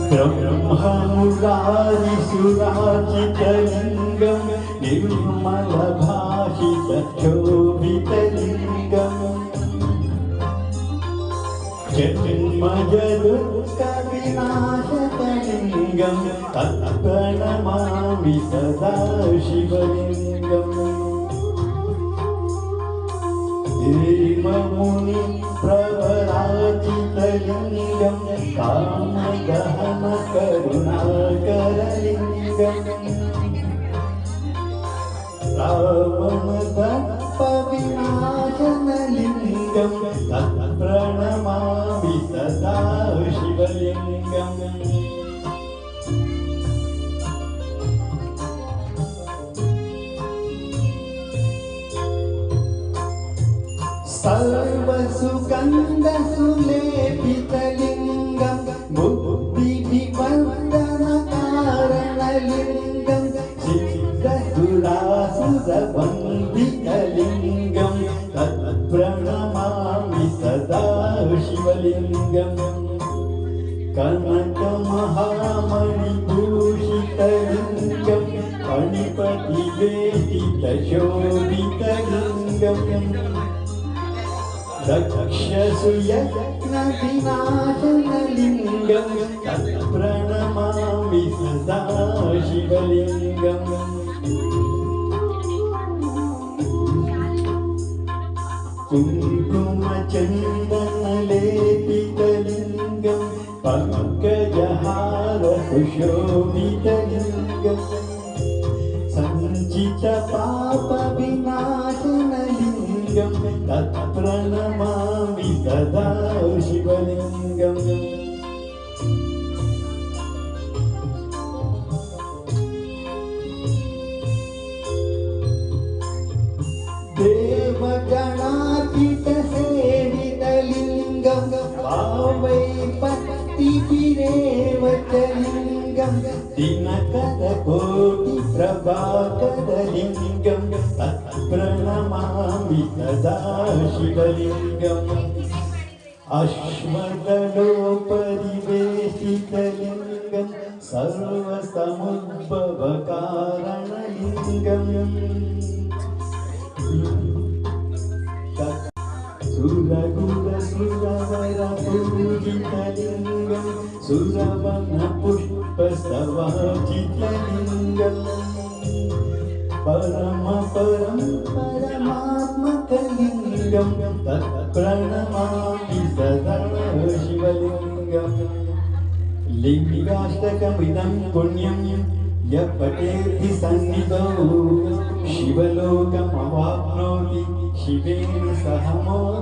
ब्रह्ममुरारिसुरार्चितलिङ्गं निर्मलभाषितशोभितलिङ्गम् जन्मजदुःखविनाशकलिङ्गं तत्प्रणमामि सदा शिवलिङ्गम् हेममुनि प्रवराचितलिङ्गं कामदहन करुणाकरलिङ्गम् रावणदर्पविनाशनलिङ्गं तत्प्रणमामि सदा शिवलिङ्गम् सर्वसुगन्धसुलेपितलिङ्गं बुद्धिविवर्धनकारणलिङ्गं सिद्धसुरासुरवन्दितलिङ्गं तत्प्रणमामि सदा शिवलिङ्गम् कनकमहामणिभूषितलिङ्गं फणिपतिवेष्टितशोभितलिङ्गम् दक्षसुयज्ञविनाशनलिङ्गं तत्प्रणमामि सदा शिवलिङ्गम् कुङ्कुमचन्दनलेपितलिङ्गं पङ्कजहारसुशोभितलिङ्गं सञ्चितपापविनाशनलिङ्गं तत्प्रणमामि सदा शिवलिङ्गम् देवगणार्चितसेवितलिङ्गं भावैपत्तिभिरेवचलिङ्गं दिनकरकोटिप्रभाकरलिङ्गं तत्प्रणमामि सदा शिवलिङ्गम् अश्वदलोपरिवेशितलिङ्गं सर्वसमुद्भवकारणलिङ्गम् सुरगुरसुरवरपूजितलिङ्गं सुरवनपुष्पस्तवाचितलिङ्गं परमात्मकलिङ्गं तत्प्रणमामि सदा शिवलिङ्गम् लिङ्गाष्टकमिदं पुण्यं यः पठेति सन्निधौ शिवलोकमवाप्नोति शिवेन सह मोक्षम्